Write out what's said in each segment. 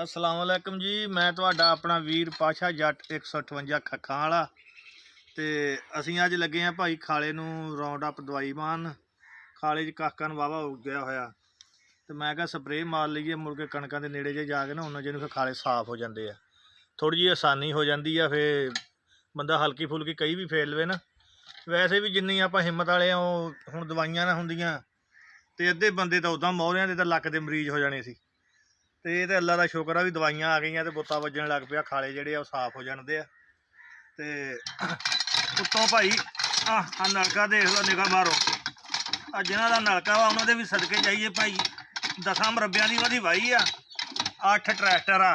अस्सलाम वालेकुम जी। मैं तुहाडा अपना वीर पाशा जट 158 खक्खां वाला ते असीं अज लगे हैं भाई खाले नूं राउंड अप दवाई मारन। खाले च काकन वाहवा उग्या होया ते मैं कहा स्प्रे मार लीए, मुड़ के कणकां दे नेड़े जे जाके ना उन्ना जिन्नू फिर खाले साफ हो जाते हैं, थोड़ी जी आसानी हो जाती है। फिर बंदा हल्की फुल्की कई भी फेर लवे ना। वैसे भी जिन्नी आपां हिम्मत वाले हुण दवाइयां ना हुंदियां ते अद्धे बंदे तो उदां मोहरियां दे तां लक दे मरीज हो जाने सी। तो ये तो अल्लाह का शुक्र आ भी दवाइयां आ गई तो बुत्ता वजन लग पिया, खाले जोड़े साफ हो जाते हैं। तो उत्तों भाई आ नलका देख लो, निगाह मारो, जिन्हों का नलका वा उन्होंने भी सदके जाइए भाई। 10 मरब्बियां की वही वाही आ, 8 ट्रैक्टर आ,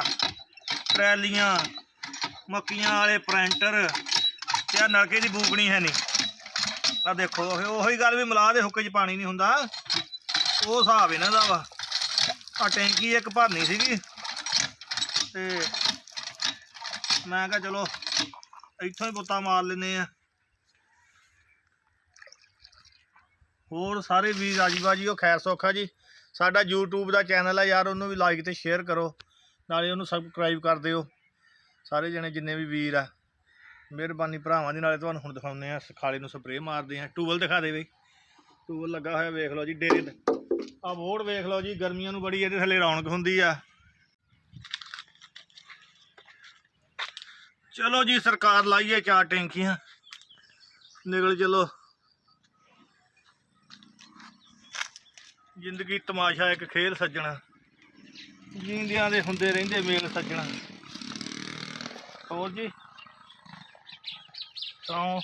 ट्रैलियां, मक्कियां वाले प्रिंटर, क्या नलके की बूकनी है नहीं। आ देखो उही गल भी मलाह दे हुक्के च पानी नहीं हुंदा, वो हिसाब इन्हां दा वा। आ टैंकी एक भरनी सीगी ते मैं कहा चलो इत्थों ही बुत्ता मार लेने आ। होर सारे वीर राजी बाजी हो, खैर सौखा जी। साडा यूट्यूब का चैनल है यार, उन्होंने भी लाइक तो शेयर करो, नाले उन्होंने सबसक्राइब कर दिओ सारे जने जिन्ने भी वीर आ। मेहरबानी भरावां दी। नाले तुहानूं हुण दिखाउने आ खाले नूं स्प्रे मारदे हैं। टूबल दिखा दे बई, टूबल लगा होया वेख लो जी डेरे ते। आ बोर्ड वेख लो जी, गर्मियों नूं बड़ी इहदे थल्ले रौनक हुंदी आ। चलो जी सरकार लाइए 4 टैंकियां, निकल चलो। जिंदगी तमाशा एक खेल सज्जणा, जींदियां दे हुंदे रहिंदे मेल सज्जणा। और जी सुनाओ।